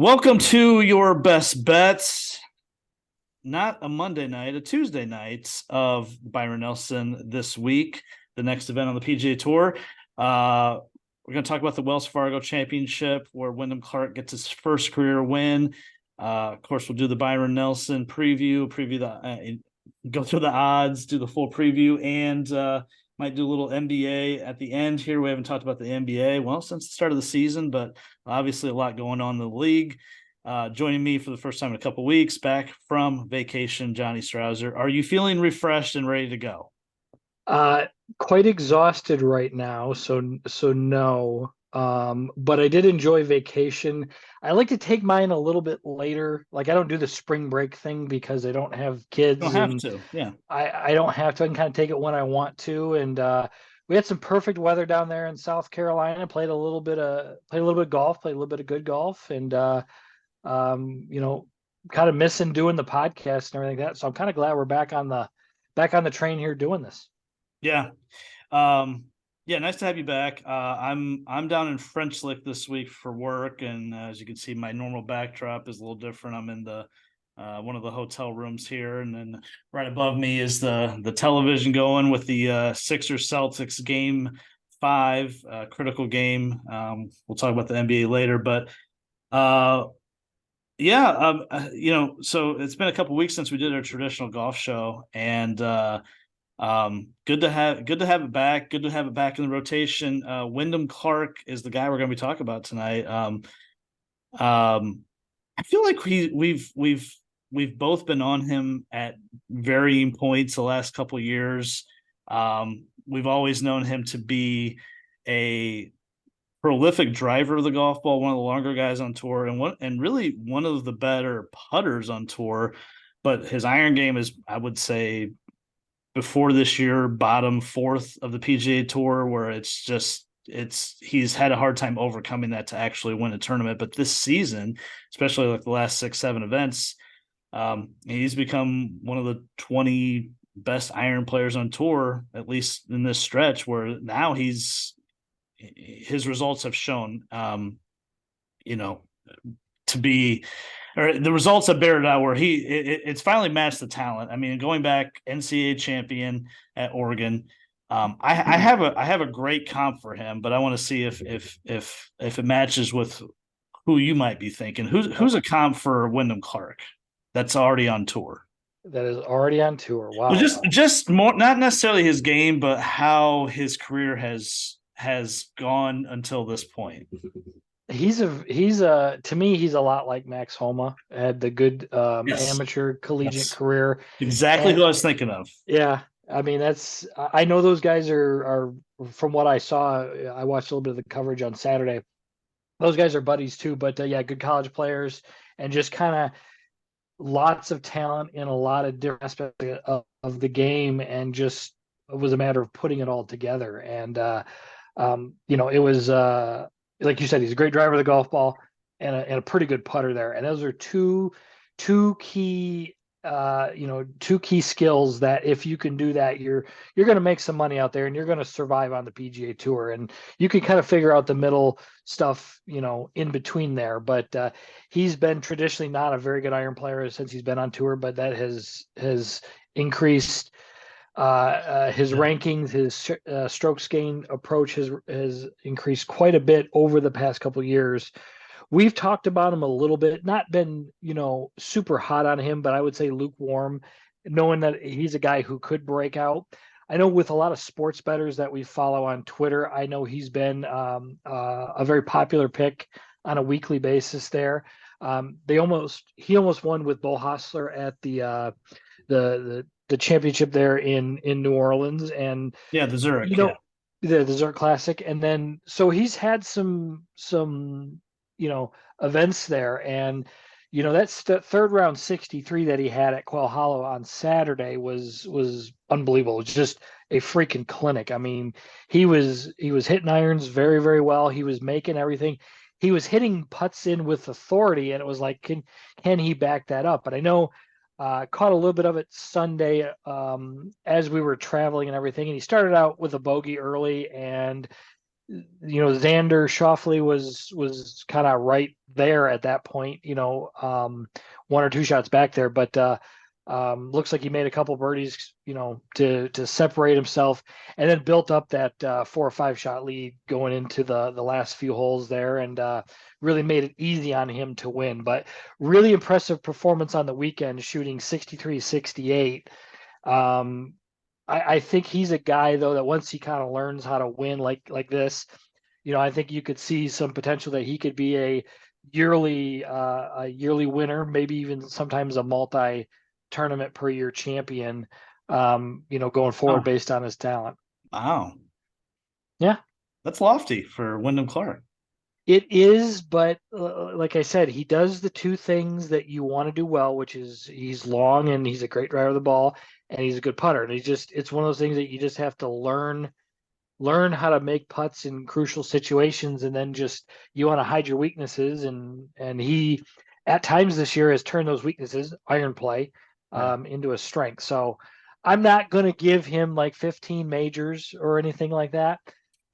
Welcome to your best bets. Not a Monday night, a Tuesday night of Byron Nelson this week, the next event on the PGA Tour. We're going to talk about the Wells Fargo Championship, where Wyndham Clark gets his first career win. Of course, we'll do the Byron Nelson preview go through the odds, do the full preview, and might do a little NBA at the end here. We haven't talked about the NBA, well, since the start of the season, but obviously a lot going on in the league. Joining me for the first time in a couple of weeks, back from vacation, Johnny Strouser. Are you feeling refreshed and ready to go? Quite exhausted right now, so no. But I did enjoy vacation. I like to take mine a little bit later. Like I don't do the spring break thing because I don't have You don't kids have and to. Yeah. I don't have to. I can kind of take it when I want to. And we had some perfect weather down there in South Carolina. Played a little bit of golf, played a little bit of good golf, and you know, kind of missing doing the podcast and everything like that. So I'm kind of glad we're back on the train here doing this. Yeah. Yeah, nice to have you back. I'm down in French Lick this week for work, and as you can see, my normal backdrop is a little different. I'm in the one of the hotel rooms here, and then right above me is the television going with the Sixers Celtics game 5, critical game. We'll talk about the NBA later, but uh, yeah, so it's been a couple weeks since we did our traditional golf show, and good to have it back. Good to have it back in the rotation. Wyndham Clark is the guy we're going to be talking about tonight. I feel like we've both been on him at varying points the last couple years. We've always known him to be a prolific driver of the golf ball, one of the longer guys on tour, and really one of the better putters on tour. But his iron game is, I would say, before this year, bottom fourth of the PGA Tour, where he's had a hard time overcoming that to actually win a tournament. But this season, especially like the last 6-7 events, he's become one of the 20 best iron players on tour, at least in this stretch, where now his results have shown, you know, to be, or the results have bared it out where it's finally matched the talent. I mean, going back NCAA champion at Oregon. I have a great comp for him, but I want to see if it matches with who you might be thinking. Who's a comp for Wyndham Clark that's already on tour? That is already on tour. Well, Wow. just more, not necessarily his game, but how his career has gone until this point. He's to me he's a lot like Max Homa. Had the good Yes, amateur collegiate that's career. exactly And who I was thinking of. yeah, I mean I know those guys are from what I saw. I watched a little bit of the coverage on Saturday. Those guys are buddies too, but yeah, good college players and just kind of lots of talent in a lot of different aspects of the game, and just it was a matter of putting it all together. And it was like you said, he's a great driver of the golf ball and a pretty good putter there. And those are two key two key skills that if you can do that, you're going to make some money out there and you're going to survive on the PGA Tour. And you can kind of figure out the middle stuff, in between there. But he's been traditionally not a very good iron player since he's been on tour, but that has increased his Yeah. rankings. His strokes gain approach has increased quite a bit over the past couple of years. We've talked about him a little bit, not been, super hot on him, but I would say lukewarm, knowing that he's a guy who could break out. I know with a lot of sports bettors that we follow on Twitter, I know he's been a very popular pick on a weekly basis there. He almost won with Bo Hostler at the championship there in New Orleans, and Yeah, the Zurich. you Yeah. know the Zurich Classic, and then so he's had some events there. And that's the third round 63 that he had at Quail Hollow on Saturday was unbelievable. It was just a freaking clinic. I mean, he was hitting irons very, very well. He was making everything. He was hitting putts in with authority, and it was like, can he back that up? But I know caught a little bit of it Sunday as we were traveling and everything. And he started out with a bogey early, and Xander Schauffele was kind of right there at that point, one or two shots back there, but looks like he made a couple birdies, to separate himself, and then built up that 4 or 5 shot lead going into the last few holes there, and really made it easy on him to win. But really impressive performance on the weekend, shooting 63, 68. I think he's a guy though that once he kind of learns how to win like this, I think you could see some potential that he could be a yearly winner, maybe even sometimes a multi-tournament per year champion, going forward Oh, based on his talent. wow. Yeah, That's lofty for Wyndham Clark. it is, but like I said, he does the two things that you want to do well, which is he's long and he's a great driver of the ball, and he's a good putter. And it's one of those things that you just have to learn how to make putts in crucial situations, and then just you want to hide your weaknesses, and he at times this year has turned those weaknesses, iron play, Yeah. into a strength. So I'm not going to give him like 15 majors or anything like that,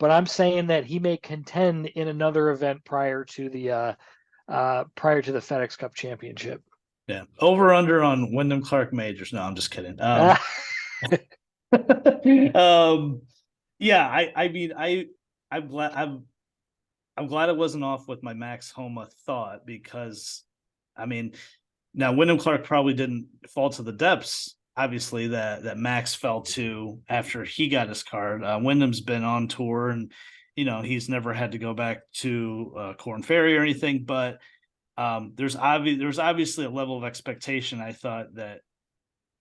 but I'm saying that he may contend in another event prior to the FedEx Cup Championship. Yeah. Over under on Wyndham Clark majors. No, I'm just kidding. Um, yeah, I mean, I'm glad it wasn't off with my Max Homa thought, because I mean, now Wyndham Clark probably didn't fall to the depths, obviously, that Max fell to after he got his card. Wyndham's been on tour, and he's never had to go back to Corn Ferry or anything, but there's obviously a level of expectation, I thought, that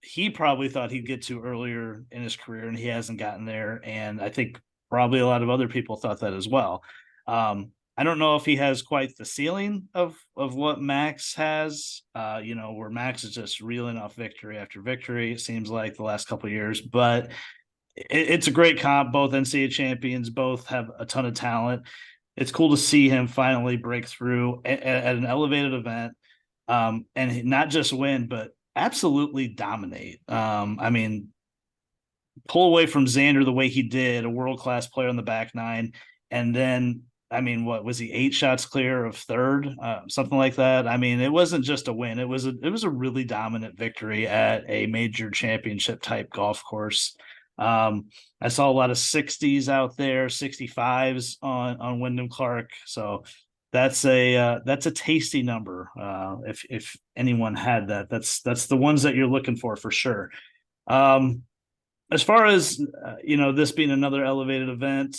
he probably thought he'd get to earlier in his career, and he hasn't gotten there. And I think probably a lot of other people thought that as well. I don't know if he has quite the ceiling of what Max has, where Max is just reeling off victory after victory, it seems like the last couple of years. But it's a great comp. Both NCAA champions, both have a ton of talent. It's cool to see him finally break through at an elevated event, and not just win, but absolutely dominate. I mean, pull away from Xander the way he did, a world-class player on the back nine, and then, I mean, what was he, 8 shots clear of third, something like that? I mean, it wasn't just a win; it was a really dominant victory at a major championship type golf course. I saw a lot of 60s out there, 65s on Wyndham Clark, so that's a tasty number. If anyone had that, that's the ones that you're looking for sure. As far as this being another elevated event,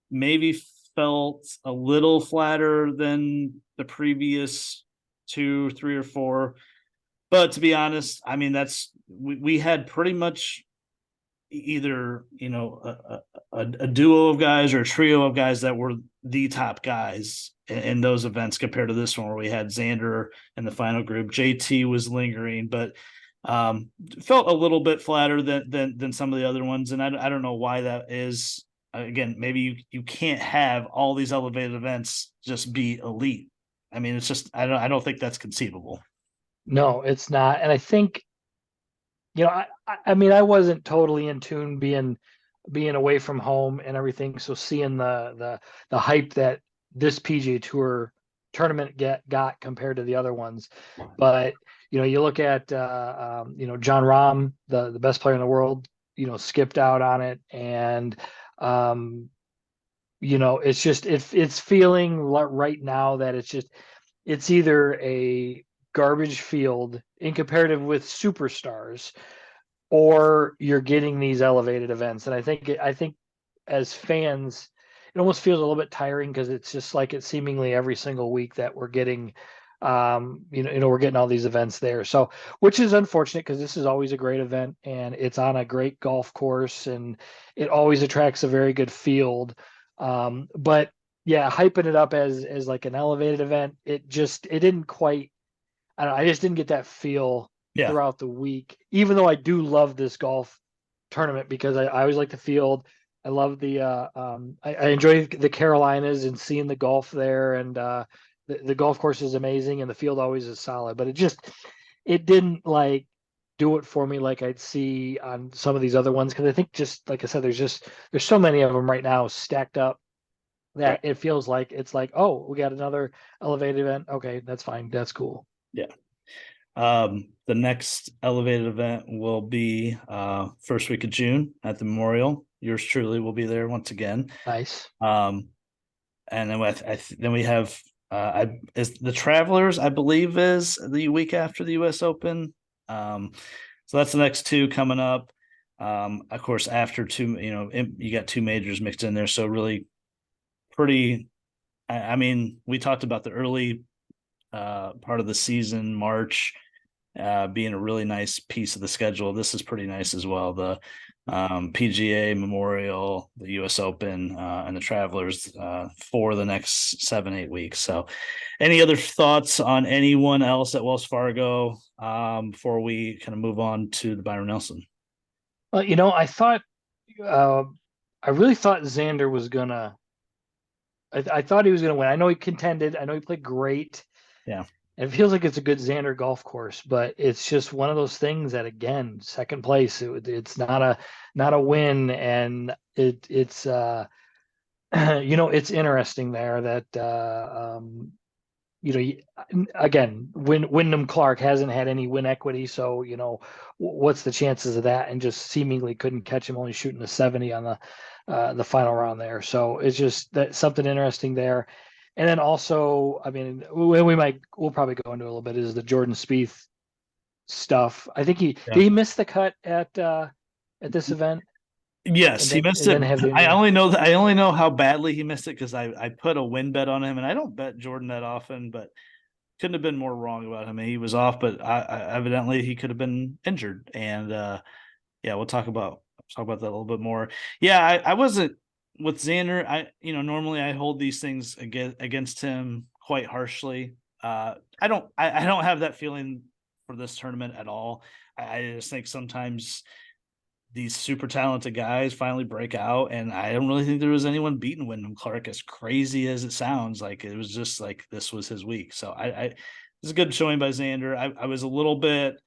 maybe felt a little flatter than the previous 2, 3, or 4. But to be honest, I mean, we had pretty much either a duo of guys or a trio of guys that were the top guys in those events, compared to this one where we had Xander in the final group. JT was lingering, but felt a little bit flatter than some of the other ones, and I don't know why that is. Again, maybe you can't have all these elevated events just be elite. I mean, it's just I don't think that's conceivable. No, it's not. And I think, I mean, I wasn't totally in tune being away from home and everything. So seeing the hype that this PGA Tour tournament got compared to the other ones, but you look at John Rahm, the best player in the world, skipped out on it, and it's just it's feeling right now that it's either a garbage field in comparative with superstars, or you're getting these elevated events. And I think as fans, it almost feels a little bit tiring, because it's just like it's seemingly every single week that we're getting we're getting all these events there. So, which is unfortunate, because this is always a great event, and it's on a great golf course, and it always attracts a very good field. But yeah, hyping it up as like an elevated event, it didn't quite, I don't know, I just didn't get that feel Yeah. throughout the week, even though I do love this golf tournament, because I always like the field. I love I enjoy the Carolinas and seeing the golf there, and the golf course is amazing, and the field always is solid. But it didn't like do it for me like I'd see on some of these other ones, because I think, just like I said, there's so many of them right now stacked up that Right. it feels like it's like, oh, we got another elevated event. Okay, that's fine. That's cool. Yeah. The next elevated event will be first week of June at the Memorial. Yours truly will be there once again. Nice. Um, and then then we have I is the Travelers, I believe, is the week after the U.S. Open. So that's the next two coming up. Of course, after two, you got two majors mixed in there, so really pretty. I mean, we talked about the early part of the season, March, being a really nice piece of the schedule. This is pretty nice as well. The PGA Memorial, the U.S. Open, and the Travelers for the next 7-8 weeks. So, any other thoughts on anyone else at Wells Fargo before we kind of move on to the Byron Nelson? Well, uh, I really thought Xander was gonna. I thought he was gonna win. I know he contended. I know he played great. Yeah. And it feels like it's a good Xander golf course, but it's just one of those things that, again, second place. It's not a win, and it's it's interesting there that again, Wyndham Clark hasn't had any win equity, so what's the chances of that? And just seemingly couldn't catch him, only shooting a 70 on the final round there. So it's just that something interesting there. And then also, I mean, we'll probably go into a little bit is the Jordan Spieth stuff. I think Yeah. did he miss the cut at this event Yes, and he then missed and it. then have the I injury. only know that I only know how badly he missed it because I put a win bet on him, and I don't bet Jordan that often, but couldn't have been more wrong about him. He was off, but evidently he could have been injured. And yeah, we'll talk about that a little bit more. Yeah, I wasn't with Xander. Normally I hold these things against him quite harshly. I don't have that feeling for this tournament at all. I just think sometimes these super talented guys finally break out, and I don't really think there was anyone beating Wyndham Clark, as crazy as it sounds. Like, it was just like this was his week. So it's a good showing by Xander. I was a little bit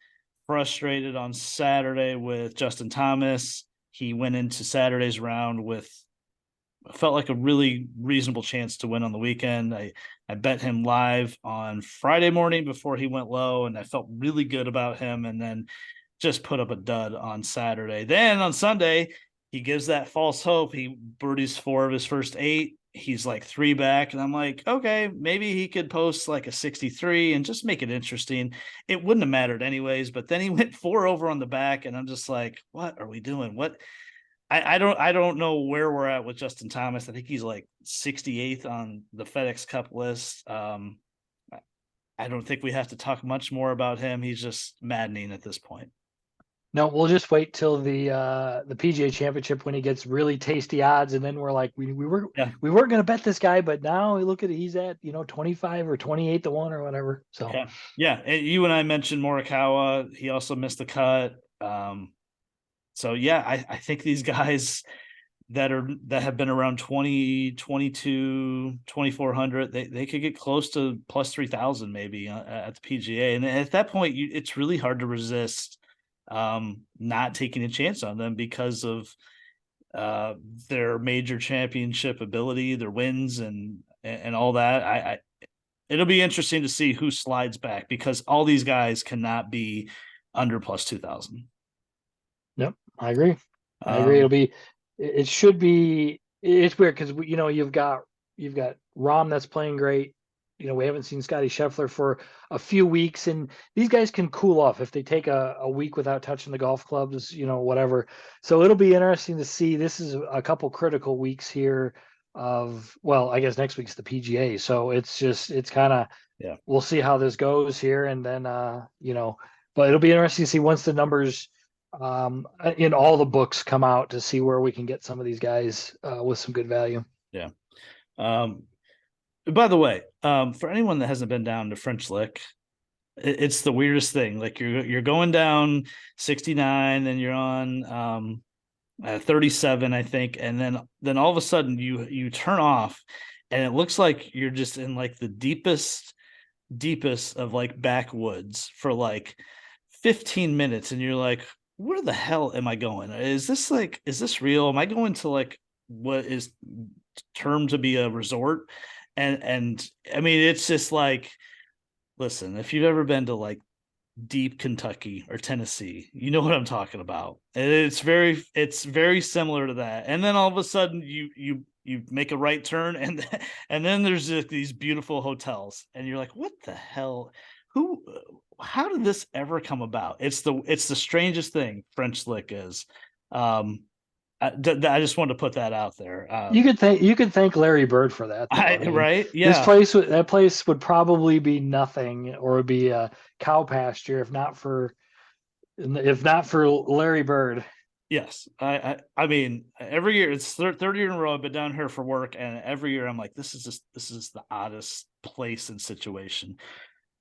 frustrated on Saturday with Justin Thomas. He went into Saturday's round with felt like a really reasonable chance to win on the weekend. I bet him live on Friday morning before he went low, and I felt really good about him. And then just put up a dud on Saturday. Then on Sunday, he gives that false hope. He birdies 4 of his first 8. He's like 3 back, and I'm like, okay, maybe he could post like a 63 and just make it interesting. It wouldn't have mattered anyways, but then he went 4 over on the back, and I'm just like, what are we doing? What? I don't know where we're at with Justin Thomas. I think he's like 68th on the FedEx Cup list. I don't think we have to talk much more about him. He's just maddening at this point. No, we'll just wait till the PGA Championship when he gets really tasty odds, and then we're like, Yeah. we weren't going to bet this guy, but now look at it, he's at 25 or 28 to 1 or whatever. So Yeah. Yeah. And you and I mentioned Morikawa. He also missed the cut. So yeah, I think these guys that have been around 20, 22, 2400, they could get close to plus 3,000 maybe at the PGA. And at that point, it's really hard to resist not taking a chance on them because of their major championship ability, their wins, and all that. It'll be interesting to see who slides back, because all these guys cannot be under plus 2,000. yep, I agree. Um, It should be. It's weird because you've got Rom that's playing great. We haven't seen Scotty Scheffler for a few weeks, and these guys can cool off if they take a week without touching the golf clubs, whatever. So it'll be interesting to see. This is a couple critical weeks here well, I guess next week's the PGA. So it's kind of, yeah. we'll see how this goes here, and then but it'll be interesting to see once the numbers in all the books come out to see where we can get some of these guys with some good value. Yeah. Um, by the way, for anyone that hasn't been down to French Lick, it's the weirdest thing. Like, you're going down 69, then you're on 37, I think, and then all of a sudden you turn off, and it looks like you're just in like the deepest of like backwoods for like 15 minutes, and you're like, where the hell am I going? Is this real? Am I going to like what is term to be a resort. And I mean, it's just like, listen, if you've ever been to like deep Kentucky or Tennessee, you know what I'm talking about. And it's very similar to that. And then all of a sudden you make a right turn and then there's these beautiful hotels and you're like, what the hell? Who how did this ever come about? It's the strangest thing French Lick is. I just wanted to put that out there. You could thank Larry Bird for that, though. I mean, Right? this Yeah. place that place would probably be nothing or would be a cow pasture if not for Larry Bird. Yes, I mean, every year it's third year in a row I've been down here for work, and every year I'm like, this is the oddest place and situation.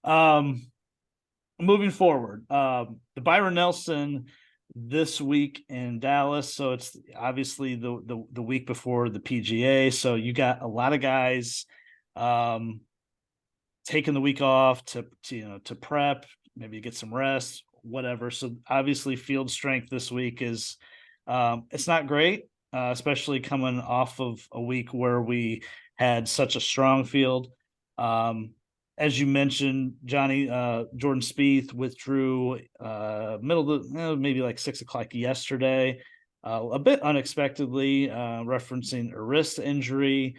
Um, moving forward, the Byron Nelson this week in Dallas, so it's obviously the week before the PGA, so you got a lot of guys um taking the week off to prep, maybe get some rest, whatever. So obviously, field strength this week is it's not great, especially coming off of a week where we had such a strong field. As you mentioned, Johnny Jordan Spieth withdrew middle of maybe like 6 o'clock yesterday, a bit unexpectedly, referencing a wrist injury.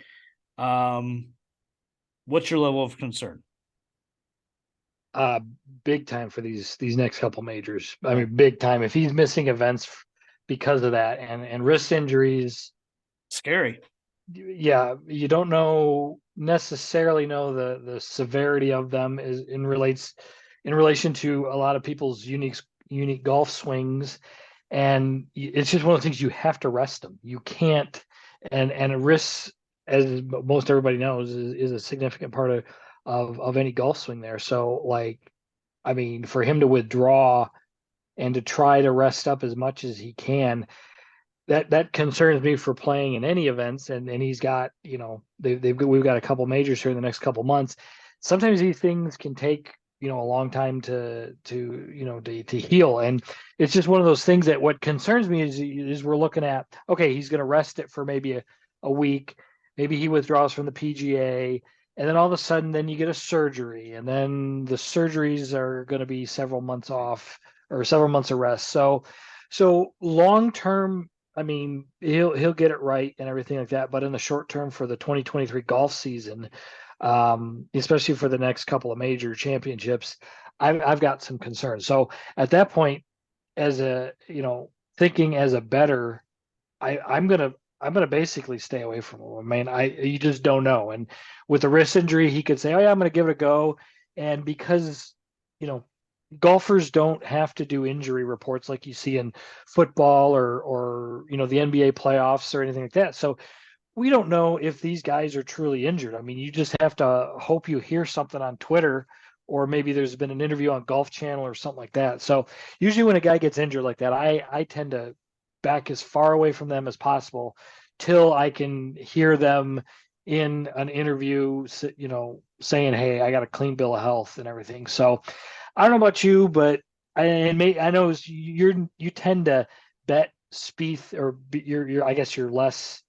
Um, what's your level of concern? Uh, Big time for these next couple majors. I Yeah. mean, big time. If he's missing events because of that and wrist injuries, Scary. yeah, you don't necessarily know the severity of them is in relation to a lot of people's unique golf swings, and it's just one of the things you have to rest them. You can't, and a risk, as most everybody knows, is a significant part of any golf swing there. So like, I mean, for him to withdraw and to try to rest up as much as he can, that concerns me for playing in any events. And he's got, we've got a couple majors here in the next couple months. Sometimes these things can take, a long time to heal. And it's just one of those things that what concerns me is we're looking at, okay, he's going to rest it for maybe a week. Maybe he withdraws from the PGA, and then all of a sudden then you get a surgery, and then the surgeries are going to be several months off or several months of rest. So long term, I mean, he'll get it right and everything like that. But in the short term for the 2023 golf season, especially for the next couple of major championships, I've got some concerns. So at that point, as a thinking as a better, I'm gonna basically stay away from him. I mean, you just don't know. And with the wrist injury, he could say, "Oh yeah, I'm gonna give it a go," and because you know golfers don't have to do injury reports like you see in football or the NBA playoffs or anything like that. So we don't know if these guys are truly injured. I mean, you just have to hope you hear something on Twitter, or maybe there's been an interview on Golf Channel or something like that. So usually when a guy gets injured like that, I tend to back as far away from them as possible till I can hear them in an interview, saying, "Hey, I got a clean bill of health and everything." So I don't know about you, but I know you tend to bet Spieth, or you're I guess you're less.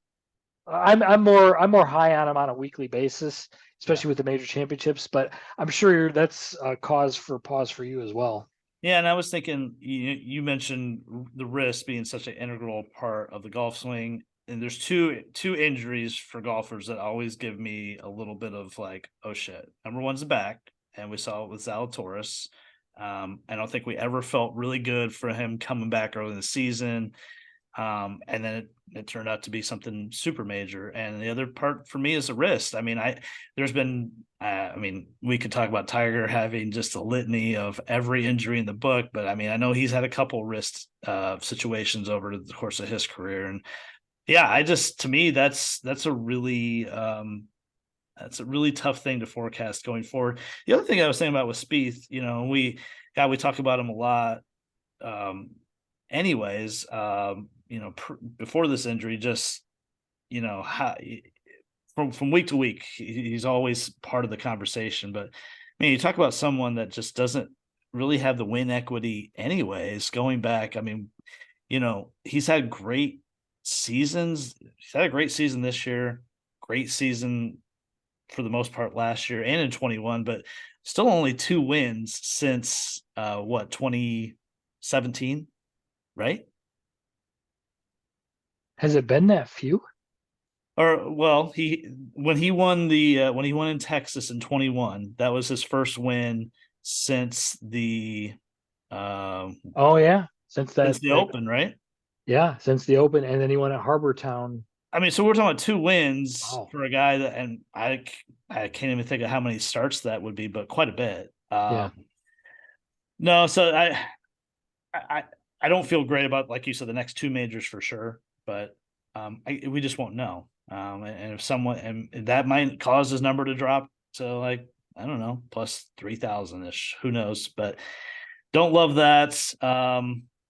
I'm more high on him on a weekly basis, Yeah. especially with the major championships. But I'm sure that's a cause for pause for you as well. Yeah, and I was thinking you mentioned the wrist being such an integral part of the golf swing, and there's two injuries for golfers that always give me a little bit of like, oh shit. Number one's the back, and we saw it with Zalatoris. I don't think we ever felt really good for him coming back early in the season. And then it turned out to be something super major. And the other part for me is the wrist. I mean, there's been I mean, we could talk about Tiger having just a litany of every injury in the book, but I mean, I know he's had a couple wrist situations over the course of his career. And yeah, to me, that's a really tough thing to forecast going forward. The other thing I was saying about with Spieth, we talk about him a lot. Um, anyways, before this injury, just how from week to week, he's always part of the conversation. But I mean, you talk about someone that just doesn't really have the win equity, anyways. Going back, I mean, he's had great seasons. He's had a great season this year. great season for the most part last year and in 21, but still only 2 wins since 2017, right? Has it been that few? Or well, when he won in Texas in 21, that was his first win since the Oh yeah, since since the that Open, right? yeah, since the Open, and then he won at Harbor Town. I mean, so we're talking about 2 wins Wow. for a guy that, and I can't even think of how many starts that would be, but quite a bit. Yeah. No, so I I don't feel great about, like you said, the next 2 majors for sure, but we just won't know. And if someone, and that might cause his number to drop to, like, I don't know, plus 3,000 ish. Who knows? But don't love that.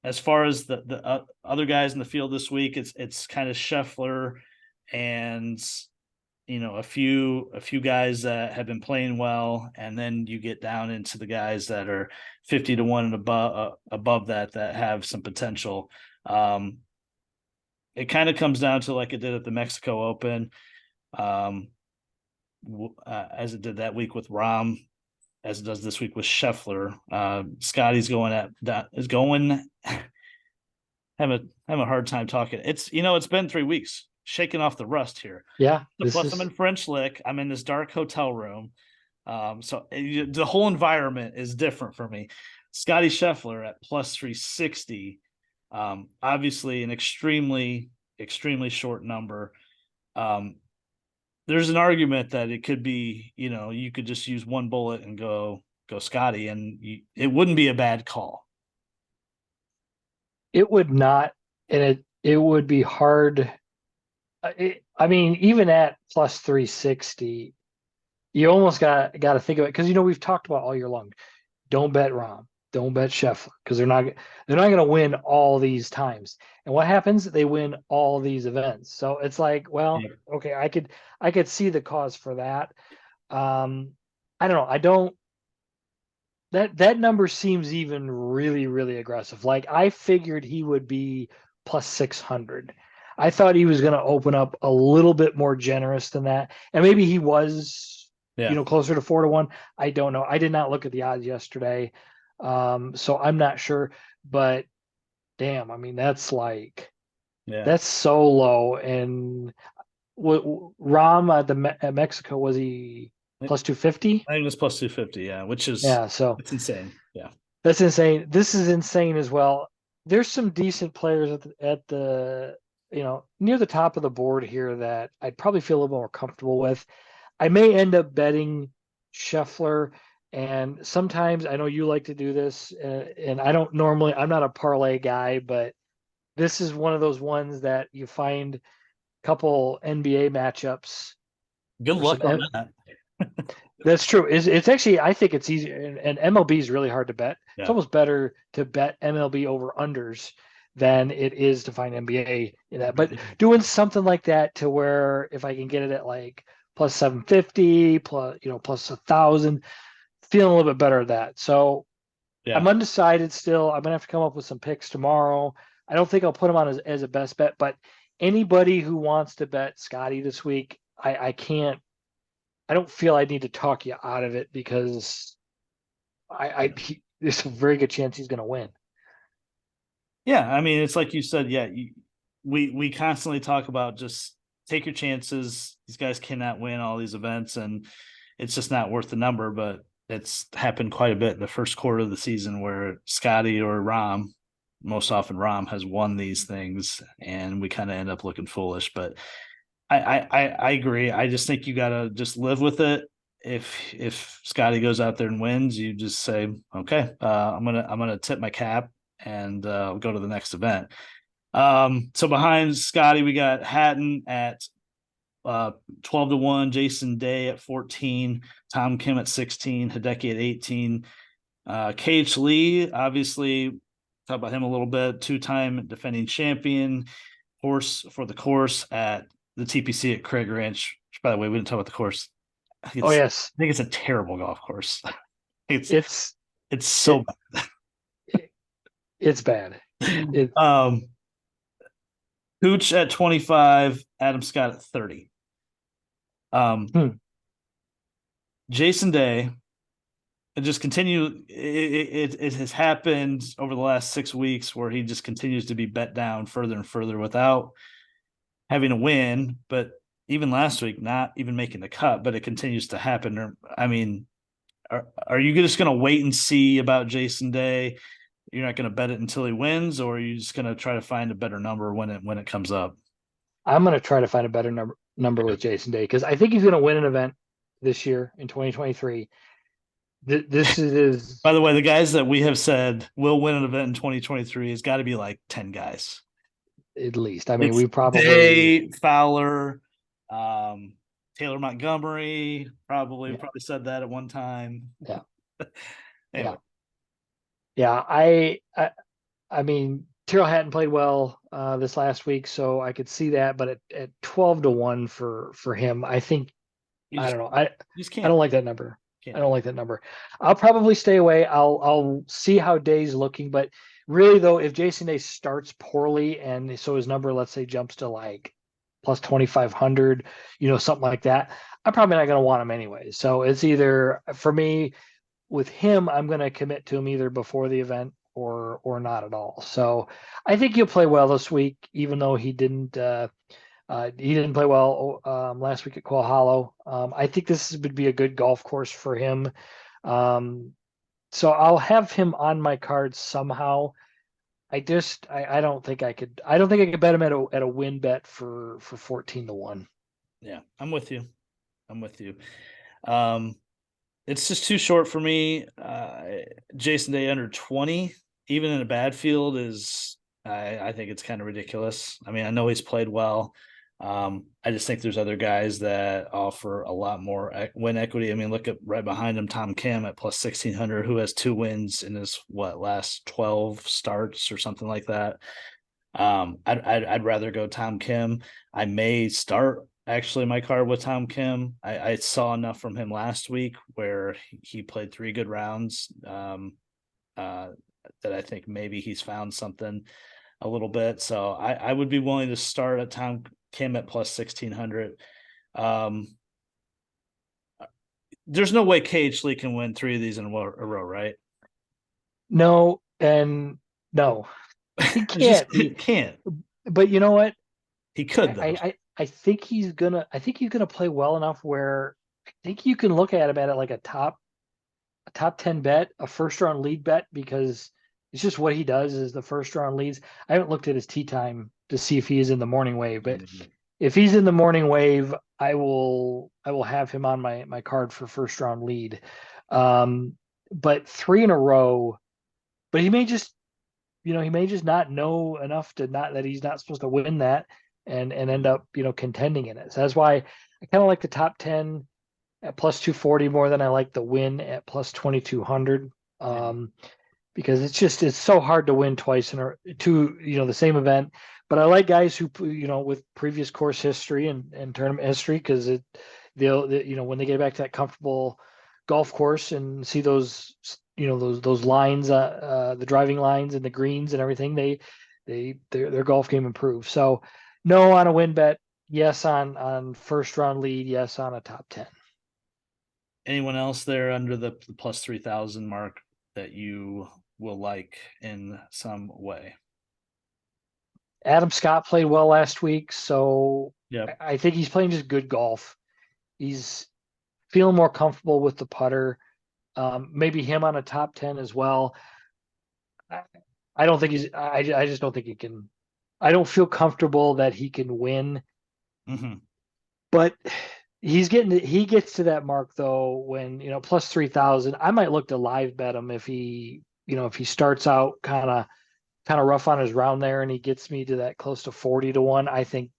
As far as the other guys in the field this week, it's kind of Scheffler and a few guys that have been playing well, and then you get down into the guys that are 50 to 1 and above that have some potential. It kind of comes down to, like it did at the Mexico Open, as it did that week with Rahm, as it does this week with Scheffler. Scotty's having a hard time talking. It's been 3 weeks, shaking off the rust here. Yeah. Plus, I'm in French Lick. I'm in this dark hotel room. So the whole environment is different for me. Scotty Scheffler at plus 360. Obviously an extremely, extremely short number. There's an argument that it could be, you could just use one bullet and go Scotty, and it wouldn't be a bad call. It would not, and it would be hard. I mean, even at plus 360, you almost got to think of it, because we've talked about all year long. Don't bet Rahm, don't bet Scheffler, because they're not going to win all these times. And what happens? They win all these events. So it's like, well, okay, I could see the cause for that. I don't know. I don't. That number seems even really, really aggressive. Like, I figured he would be plus 600. I thought he was going to open up a little bit more generous than that. And maybe he was, closer to 4 to 1. I don't know. I did not look at the odds yesterday. So I'm not sure, but damn, I mean, that's so low. And Rahm at Mexico, was he plus 250? I think it was plus 250, yeah, which is, so it's insane. Yeah. That's insane. This is insane as well. There's some decent players at the near the top of the board here that I'd probably feel a little more comfortable with. I may end up betting Scheffler, and sometimes I know you like to do this, and I'm not a parlay guy, but this is one of those ones that you find a couple NBA matchups. Good luck on that. That's true. It's actually, I think it's easy, and MLB is really hard to bet. Yeah. It's almost better to bet MLB over unders than it is to find NBA in that. But doing something like that, to where if I can get it at like plus 750, plus 1,000, feeling a little bit better at that. So I'm undecided still. I'm gonna have to come up with some picks tomorrow. I don't think I'll put them on as a best bet, but anybody who wants to bet Scotty this week, I can't. I don't feel I need to talk you out of it, because there's a very good chance he's going to win. Yeah, I mean, it's like you said. Yeah, we constantly talk about just take your chances. These guys cannot win all these events, and it's just not worth the number. But it's happened quite a bit in the first quarter of the season, where Scotty or Rahm, most often Rahm, has won these things, and we kind of end up looking foolish. But I agree. I just think you gotta just live with it. If Scotty goes out there and wins, you just say, okay, I'm gonna tip my cap and go to the next event. So behind Scotty, we got Hatton at 12 to 1, Jason Day at 14, Tom Kim at 16, Hideki at 18. KH Lee, obviously, talk about him a little bit. 2-time defending champion, horse for the course at the TPC at Craig Ranch. Which, by the way, we didn't talk about the course. Yes, I think it's a terrible golf course. It's so bad. It's bad. Hooch at 25, Adam Scott at 30. Um, Hmm. Jason Day, it just continue. It has happened over the last 6 weeks where he just continues to be bet down further and further without having a win. But even last week, not even making the cut, but it continues to happen. I mean, are you just going to wait and see about Jason Day? You're not going to bet it until he wins, or are you just going to try to find a better number when it comes up? I'm going to try to find a better number with Jason Day because I think he's going to win an event this year in 2023. This is By the way, the guys that we have said will win an event in 2023 has got to be like 10 guys. at least. I mean, It's we probably Day, Fowler, um, Taylor Montgomery, probably yeah, probably said that at one time. yeah, Anyway, yeah, yeah. I mean, Tyrrell Hatton played well this last week, so I could see that. But at 12 to 1 for him, I think you I just don't know. you just I can't don't like that number. I can't do don't it. like that number. I'll probably stay away. I'll see how Day's looking, but really though, if Jason Day starts poorly and so his number, let's say, jumps to like plus 2,500, something like that, I'm probably not going to want him anyway. So it's either for me with him, I'm going to commit to him either before the event or not at all. So I think he'll play well this week, even though he didn't play well last week at Quail Hollow. I think this would be a good golf course for him. Um, so I'll have him on my card somehow. I don't think I could bet him at a win bet for 14 to 1. Yeah, I'm with you. I'm with you. Um, it's just too short for me. Jason Day under 20, even in a bad field, is I think it's kind of ridiculous. I mean, I know he's played well. I just think there's other guys that offer a lot more win equity. I mean, look at right behind him, Tom Kim at plus 1,600, who has 2 wins in his last 12 starts or something like that. I'd rather go Tom Kim. I may start actually my card with Tom Kim. I saw enough from him last week where he played 3 good rounds. Uh, that I think maybe he's found something a little bit. So I would be willing to start at Tom Kim at plus 1,600. Um, there's no way KH Lee can win 3 of these in a row, right? No, and no, he It's just can't. he can't. But you know what? He could though. I think he's gonna play well enough where I think you can look at him at it like a top 10 bet, a first round lead bet, because it's just what he does is the first round leads. I haven't looked at his tee time to see if he is in the morning wave, but if he's in the morning wave, I will have him on my card for first round lead. Um, but 3 in a row, but he may just not know enough to not that he's not supposed to win that and end up contending in it. So that's why I kind of like the top 10 at plus 240 more than I like the win at plus 2,200. Yeah. Because it's so hard to win twice in the same event. But I like guys who with previous course history and tournament history because they'll when they get back to that comfortable golf course and see those lines the driving lines and the greens and everything their golf game improves. So no on a win bet, yes on first round lead, yes on a top 10. Anyone else there under the plus 3,000 mark that you will like in some way? Adam Scott played well last week, so Yep. I think he's playing just good golf. He's feeling more comfortable with the putter. Maybe him on a top 10 as well. I, I don't think I just don't think he can. I don't feel comfortable that he can win, Mm-hmm. but he gets to that mark though when plus 3,000. I might look to live bet him if he starts out kind of rough on his round there and he gets me to that close to 40 to 1. I think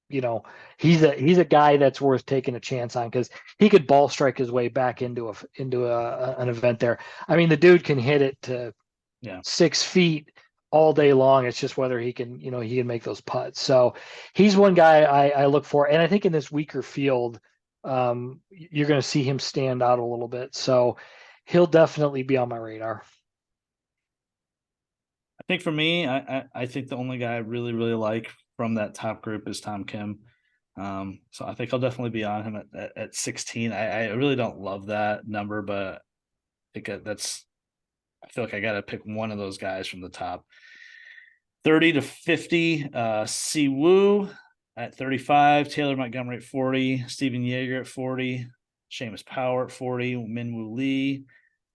he's a guy that's worth taking a chance on because he could ball strike his way back into an event there. I mean, the dude can hit it to Yeah. 6 feet all day long. It's just whether he can make those putts. So he's one guy I look for, and I think in this weaker field, you're going to see him stand out a little bit. So he'll definitely be on my radar. I think for me, I think the only guy I really, really like from that top group is Tom Kim. So I think I'll definitely be on him at 16. I really don't love that number, but I think I feel like I got to pick one of those guys from the top. 30 to 50, Si Woo at 35, Taylor Montgomery at 40, Steven Yeager at 40, Seamus Power at 40, Minwoo Lee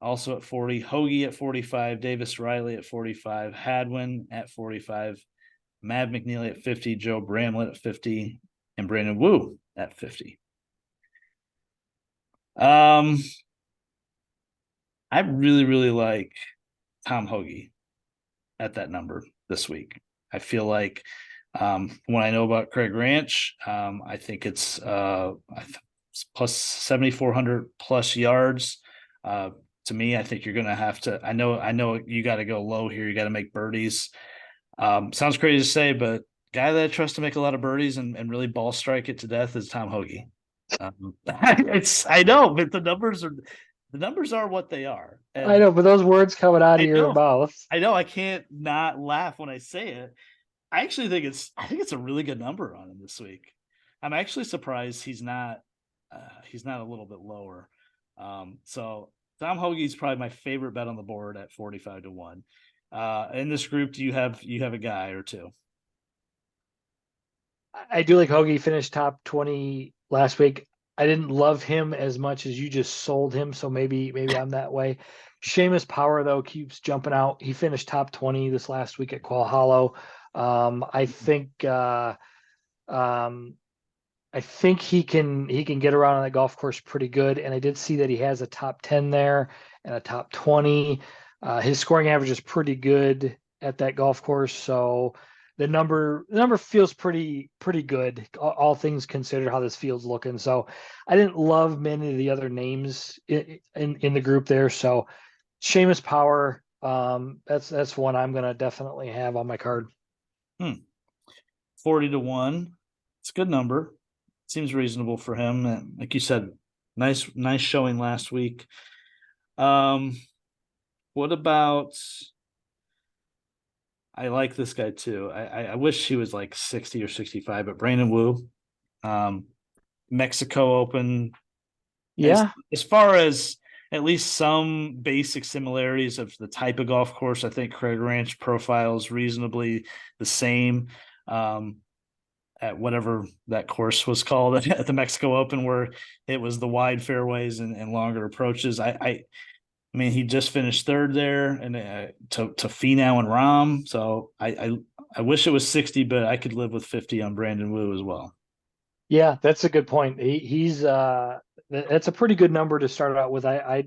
also at 40, Hoagie at 45, Davis Riley at 45, Hadwin at 45, Mav McNeely at 50, Joe Bramlett at 50, and Brandon Wu at 50. I really, really like Tom Hoagie at that number this week. I feel like when I know about Craig Ranch, I think it's plus 7,400 plus yards. To me, I think you're going to have to. I know you got to go low here. You got to make birdies. Sounds crazy to say, but guy that I trust to make a lot of birdies and really ball strike it to death is Tom Hoagie. I know, but the numbers are what they are. And I know, but those words coming out of I your know, mouth. I know, I can't not laugh when I say it. I actually think it's a really good number on him this week. I'm actually surprised he's not a little bit lower. So Tom Hoagie's probably my favorite bet on the board at 45 to 1. In this group, do you have a guy or two? I do like Hoagie, finished top 20 last week. I didn't love him as much as you just sold him, so maybe I'm that way. Seamus Power though keeps jumping out. He finished top 20 this last week at Quail Hollow. I think he can get around on that golf course pretty good. And I did see that he has a top 10 there and a top 20. His scoring average is pretty good at that golf course, so the number feels pretty good, all things considered, how this field's looking. So I didn't love many of the other names in the group there. So Seamus Power, that's one I'm gonna definitely have on my card. 40 to 1. It's a good number. Seems reasonable for him. And like you said, nice showing last week. What about, I like this guy too. I wish he was like 60 or 65, but Brandon Wu, Mexico Open. Yeah. As far as at least some basic similarities of the type of golf course, I think Craig Ranch profiles reasonably the same. At whatever that course was called at the Mexico Open, where it was the wide fairways and longer approaches. I mean, he just finished third there, and to Finau and Rahm. So I wish it was 60, but I could live with 50 on Brandon Wu as well. Yeah, that's a good point. He's that's a pretty good number to start out with. I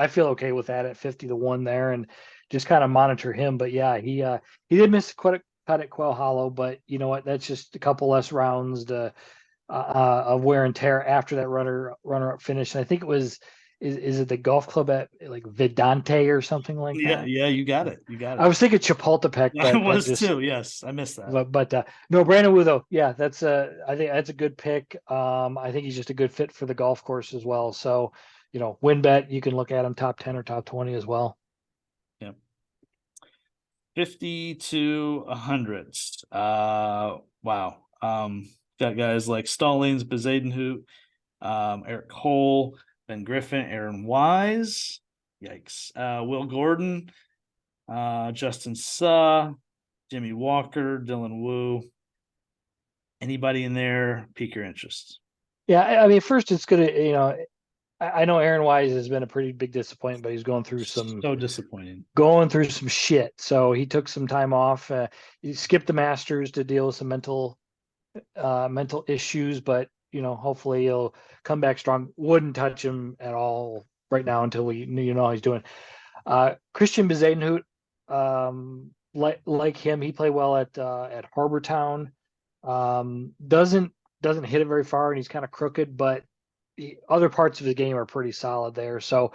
feel okay with that at 50 to 1 there, and just kind of monitor him. But yeah, he did miss quite a cut at Quail Hollow, but you know what? That's just a couple less rounds of wear and tear after that runner up finish. And I think it was is it the golf club at like Vidante or something like that? Yeah, you got it. I was thinking Chapultepec, Yeah, but it was just too. Yes, I missed that. But no, Brandon Wu though, yeah, that's I think that's a good pick. I think he's just a good fit for the golf course as well. So, win bet, you can look at him top 10 or top 20 as well. Yeah. 50 to 100. Wow. Got guys like Stallings, Bezadenhout, Eric Cole, Ben Griffin, Aaron Wise. Yikes. Will Gordon, Justin Suh, Jimmy Walker, Dylan Wu. Anybody in there pique your interest? Yeah, I mean, first it's gonna, I know Aaron Wise has been a pretty big disappointment, but he's going through some shit. So he took some time off. He skipped the Masters to deal with some mental issues, but hopefully he'll come back strong. Wouldn't touch him at all right now until we how he's doing. Christian Bezadenhout, like him, he played well at Harbor Town. Doesn't hit it very far, and he's kind of crooked, but the other parts of his game are pretty solid there. So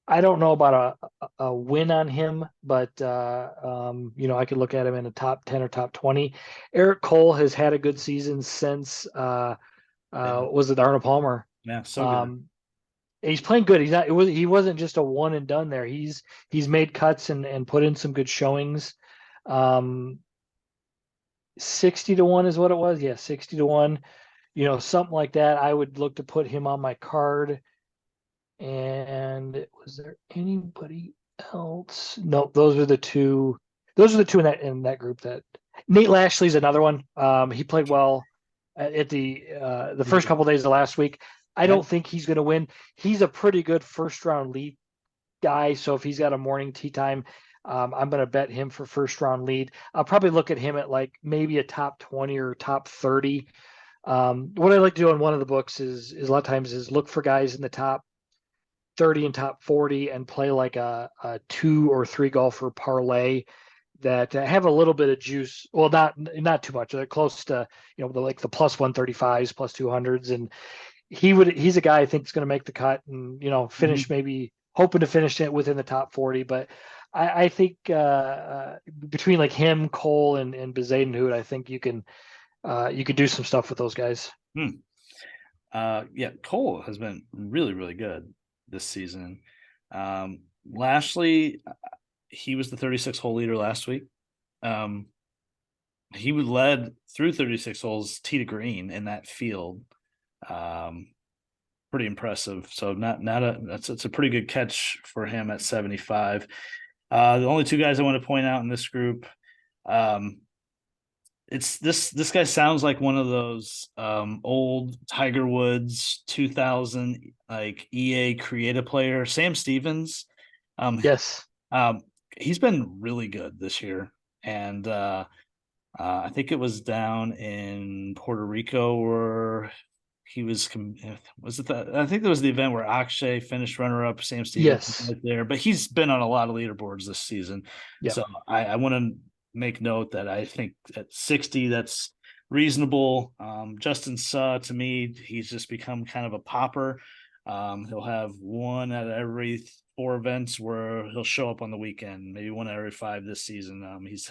I don't know about a win on him, but I could look at him in a top 10 or top 20. Eric Cole has had a good season since was it Arnold Palmer? Yeah, so good. He's playing good. He wasn't just a one and done there. He's made cuts and put in some good showings. 60 to 1 is what it was. Yeah, 60 to 1. something like that. I would look to put him on my card. And was there anybody else? No, those are the two. Those are the two in that group. That Nate Lashley's another one. He played well at the first couple of days of last week. I don't think he's going to win. He's a pretty good first round lead guy. So if he's got a morning tee time, I'm going to bet him for first round lead. I'll probably look at him at like maybe a top 20 or top 30. What I like to do on one of the books is a lot of times is look for guys in the top 30 and top 40 and play like a 2 or 3 golfer parlay that have a little bit of juice. Well, not too much. They're close to, like the plus 135s, plus 200s. And he's a guy I think is going to make the cut and, finish maybe hoping to finish it within the top 40. But I think between like him, Cole and Bezadenhout, I think you could do some stuff with those guys. Yeah, Cole has been really, really good this season. Lashley, he was the 36 hole leader last week. He led through 36 holes tee to green in that field. Pretty impressive. So it's a pretty good catch for him at 75. The only two guys I want to point out in this group, it's this guy sounds like one of those old Tiger Woods 2000 like EA creative player, Sam Stevens. Yes. He's been really good this year, and I think it was down in Puerto Rico where he was it that I think there was the event where Akshay finished runner up, Sam Stevens right there, but he's been on a lot of leaderboards this season. Yep. So I want to make note that I think at 60 that's reasonable. Justin Suh, to me, he's just become kind of a popper. He'll have one at every 4 events where he'll show up on the weekend, maybe one at every 5 this season. He's